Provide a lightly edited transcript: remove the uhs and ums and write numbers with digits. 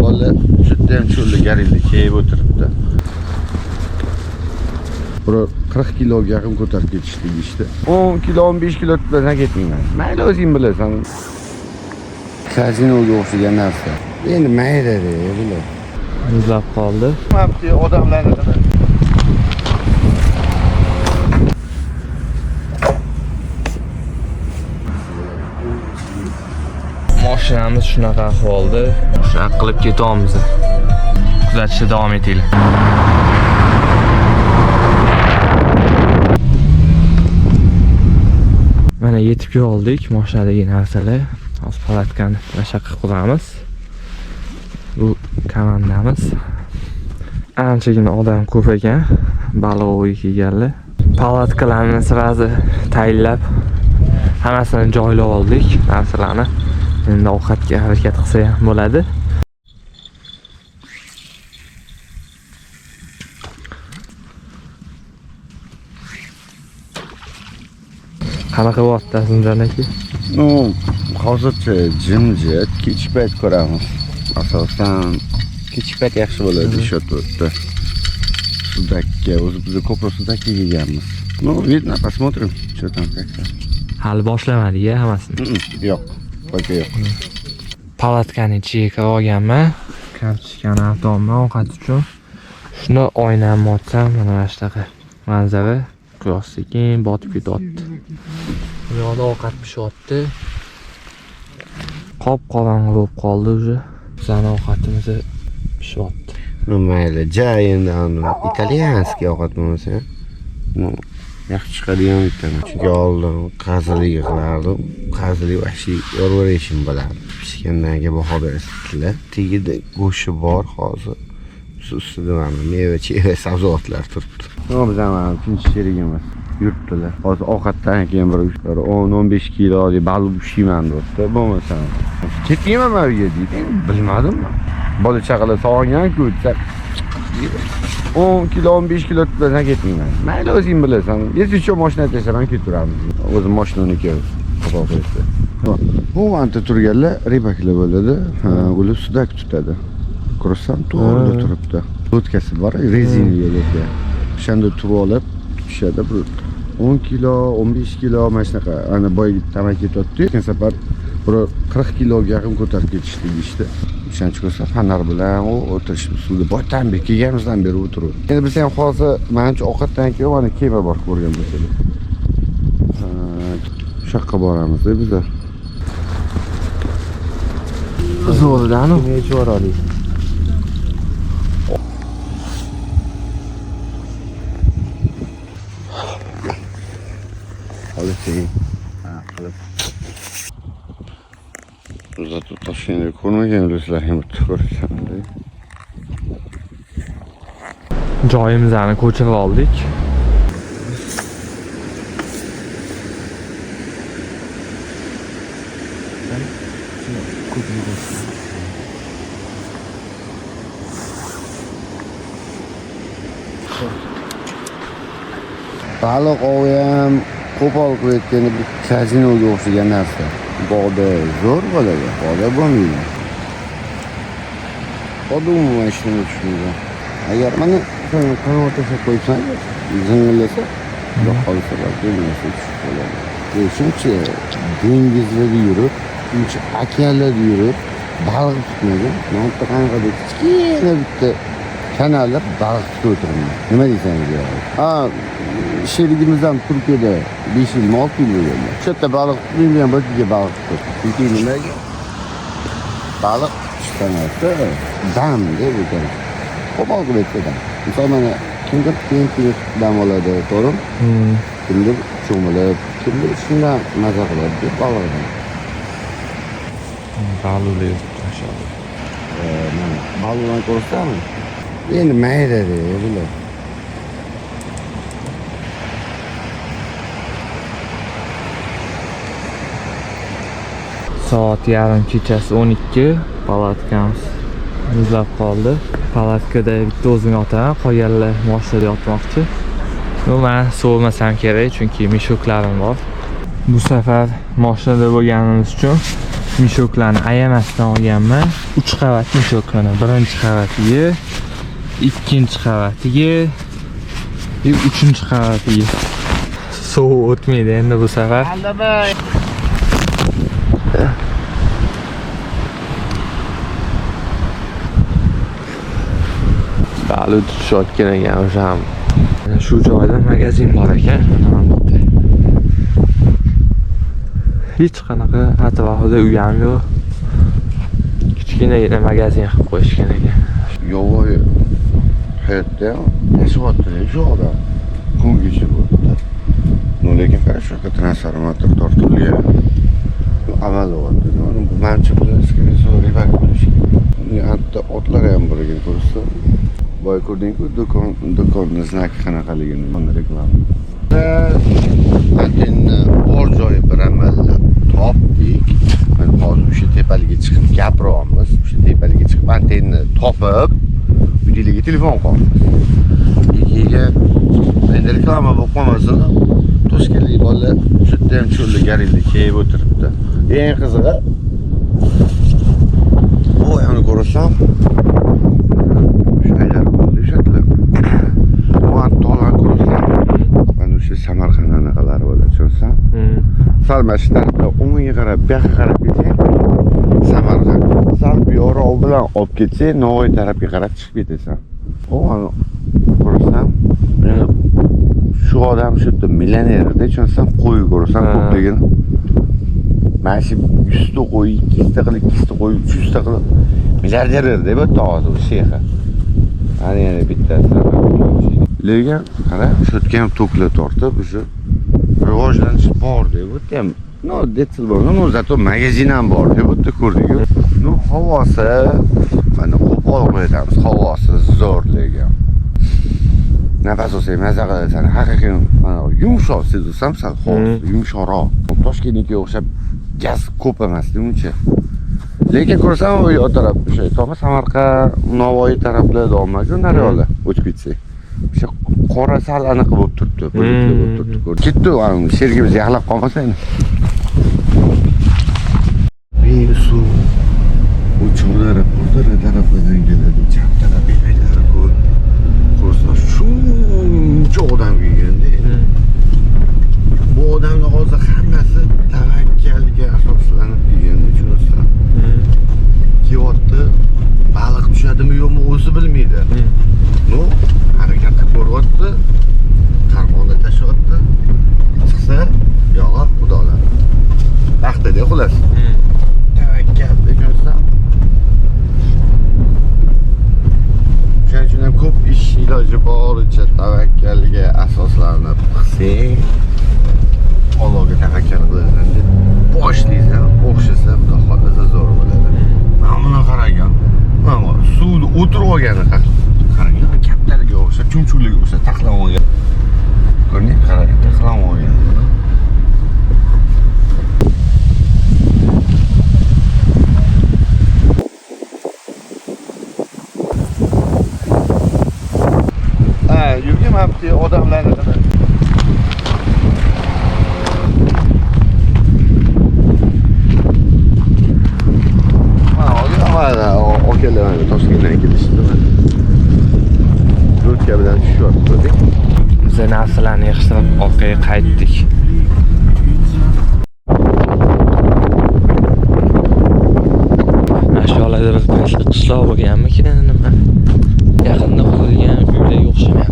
bola juda ham cho'lda garingda kiyib o'tiribdi. Bir 40 kiloga yaqin ko'tarib ketishdik işte. 10 kilo, 15 kilo tutmasan ketmayman. Mayli o'zing bilasan. Kazinoga o'xshagan narsa. Endi mayli bular. Muzlab qoldi. Mabdi odamlarni qara. Mashinamiz shunaqa ahvolda. Shunaqa qilib ketamiz. Kuzatishda davom etinglar. Mana yetib keldik mashinadagi narsalar. Hozir palatkani mashaqqa qilamiz. Bu komandamiz. Anchagina odam ko'p ekan. Baliq kelganlar. Palatkalarni sirazi tayinlab hammasini joylab oldik narsalarni. Endi ovqatga harakat qilsa ham bo'ladi. Qanaqa bo'lyapti Asimjon aka? Hozircha jimjit, kechki payt ko'ramiz. Asosan kechki payt yaxshi bo'ladi shot o'tdi. Sudakka, o'zi biz ko'proq sudakka yeganmiz. Видно, посмотрим, что там как-то. Hali boshlamadik-ya hammasini. Yo'q, poka yo'q. Palatkani ichiga kirib olganman. Kartochkani avtomatdan ovqat uchun. Shuni oynamni ochsam, mana shunaqa manzara quyosh sekin botib ketyapti. Bu yoqda ovqat pishyapti. Qop-qorong'i bo'lib qoldi уже. Bizning ovqatimiz pishyapti. Mayli, endi italyanskiy ovqat bo'lmasa, yaxshi chiqadigan bittaman. Chunki oldin qazilik qilardim. Qazilik vahshiy yorvarishim bo'lardi. Pishgandan keyin baho berasizlar. Tegida go'shti bor hozir. Ustida mana meva-cheva, sabzavotlar turibdi. Biz ham tinch sherigimiz yurtdilar. Hozir ovqatdan keyin bir 10-15 kilo baliq pishiyman debdi. Bo'lmasa ketmayman men uyga deydi. Bilmadim. Bola chaqalar sog'ingan-ku, 10 kilo, 15 kilo tutmasan ketmayman. Mayli o'zing bilasan. Yetishcha mashina tashlaman ketaveramiz. O'zim mashinaniki qabul qilishdi. Bu anta turganlar ribaklar bo'ladi. Ular sudak tutadi. Ko'rsam to'g'ri turibdi. O'tkasi bor, rezinaga yo'lga. O'shanda turib olib tutishadi. 10 kilo, 15 kilo mana shunaqa ana boy tamaki ketyapti. O'tgan safar bir 40 kiloga yaqin ko'tarib ketishdik işte. O'shancha ko'rsa fanar bilan o'tirishib suvda boydan beri kelganimizdan beri o'tirib. Endi biz ham hozir menimcha ovqatdan keyin mana kema bor ko'rgan bo'lsangiz. Shu yoqqa boramiz biz. Zo'rdanu. Necha oralik? Qilib. Zato toshkentga ko'rmagan do'stlar ham ko'rishadi. Joyimizni ko'chirib oldik. Baliq ovi ham qo'pol qilayotganda bir kazinoga o'xshagan narsa. Bog'da zo'r bo'ladi, bog'da bo'lmaydi. Bog'da umuman ishlamay tushmaydi. Agar mana qanot tashlab qo'ysan, zingillasa, qolsa bo'lmasa tushib qoladi. Shuncha dengizlarda yurib, shuncha okeanlarda yurib, baliq tutmagan. Men qanaqa kichkina bitta kanalda baliq tutib o'tiraman. Nima deysangiz? Sherigimiz ham Turkiyada 5 yil, 6 yil bo'lgan. Shu yerda baliq tutmayman, bir baliq tutib. Chunki nimaga? Baliq tutishdanasi dam deb o'tadi. Qo'pol qilib aytdim. Misol mana kimdir tenk dam oladi, to'g'rimi? Kimdir cho'milib, kimdir shundan maza qiladi deb baliqdan. Baliqlar mashallah. Mana baliqdan ko'rsam, endi mayli bular. Soat yarim kechasi 12, palatkamiz muzlab qoldi. Palatkada bitta o'zim yotaman, qolganlar mashinada yotmoqchi. Men so'rmasam kerak, chunki mishoklarim bor. Bu safar mashinada bo'lganimiz uchun mishoklarni ayamasdan olganman. 3 qavat mishoklarni. Birinchi qavatiga, ikkinchi qavatiga, 3-chi qavatiga. Sovuq o'tmaydi endi bu safar. Bali tutishayotgan ekan o'sha ham. Shu joyda magazin bor ekan. Hech qanaqa atrofida uy ham yo'q. Kichkinagina magazin qilib qo'yishgan ekan. Yovvoyi hayotda yashayapti shu odam. Kun kechiryapti. Lekin qara shu yerga transformator tortilgan. Amal bo'lyapti. Bu mancha bilan eskirsa ribar bo'lishi kerak. Hatto otlar ham bor ekan ko'rsa. Boy ko'rdingku do'konni znaki qanaqaligini mana reklama. Antenna bor joyi bir amallab topdik. Mana hozir o'sha tepaliga chiqib gapiryapmiz. O'sha tepaliga chiqib antenna topib, uydagiga telefon qilamiz. Keyin endi reklama bo'lib qolmasin. Toshkentlik bolalar shu yerda ham cho'lda garilda kiyib o'tiribdi. Eng qizig'i bu yana ko'rsam shaylar bo'ldi shatlar. Bu to'lan ko'rsam mana o'sha Samarqand anaqalari bo'ladi, tushunsan? Sal mana shu tarafda o'ngga qarab, bu yoqqa qarab ketsang Samarqand. Sal bu yo'rov bilan olib ketsang Navoiy tarafga qarab chiqib ketasan. Ko'rsam shu odam shu yerda millionerda, tushunsan? Qo'y ko'rsam ko'pligini. Mana shu 100 ta qo'y, 200 ta qilib, 200 ta qo'y, 300 ta qilib milliarder deb o'tdi hozir sheyxa. Ana yana bittasi. Lekin qara, shu yerga ham to'kla tortib, o'sha rivojlanish bor deb o'tdi ham. No, detsil bor. No, zato magazin ham bor deb o'tdi, ko'rdingiz. No, havosi mana qo'pol qo'yamiz, havosi zo'r lekin. Nafas olsang maza qilasan. Haqiqiy mana yumshoq sezsam, sal hozir yumshoqroq. Toshkentga o'xshab gaz ko'p emas, demoqchi. Lekin ko'rsam u yoq taraf o'sha to'g'ri Samarqand, Navoiy taraflarda olmagan naryoqlar o'tib ketsak. O'sha qora sal aniq bo'lib turibdi, bulutli bo'lib turibdi. Ketdi, sherigimiz yaxlab qolmasa endi. Besu uchoqlari portara tarafidan keladi, chap tarafidan ko'rsa shuncha odam kelganda. Bu odamlar hozir hammasi tavakkalga asoslanib kelganda, tushunasizlar? Kiyotdi, baliq tushadimi yo'qmi o'zi bilmaydi. No, harakat qilib ko'ryapti, qarmonda tashlayapti. Chiqsa, yog'i xudolar. Vaqtida xulos. Tavakkal degansan. Shuning uchun ham ko'p ish iloji boricha tavakkalga asoslanib qilsak, Allohga tavakkal qilasan deb boshlaysan, o'xshasa xudo xohlasa zo'r bo'ladi. Mana buni qaragan. Mana suvda o'tirib olgani qaragan, kaptarga o'xshab, chumchuqlarga o'xshab taxlab olgan. Ko'rding, qaragan, taxlab olgan. Yurgamabdi odamlarni qara. Mana okalar Toshkentdan kelishdi. Yo'lka bilan tushyapti. Biz narsalarni yig'ishtirib orqaga qaytdik. Mashg'ulotda bir pastli qishloq bo'lganmikin, nima? Yaqinda qurilgan uylarga o'xshamayapti.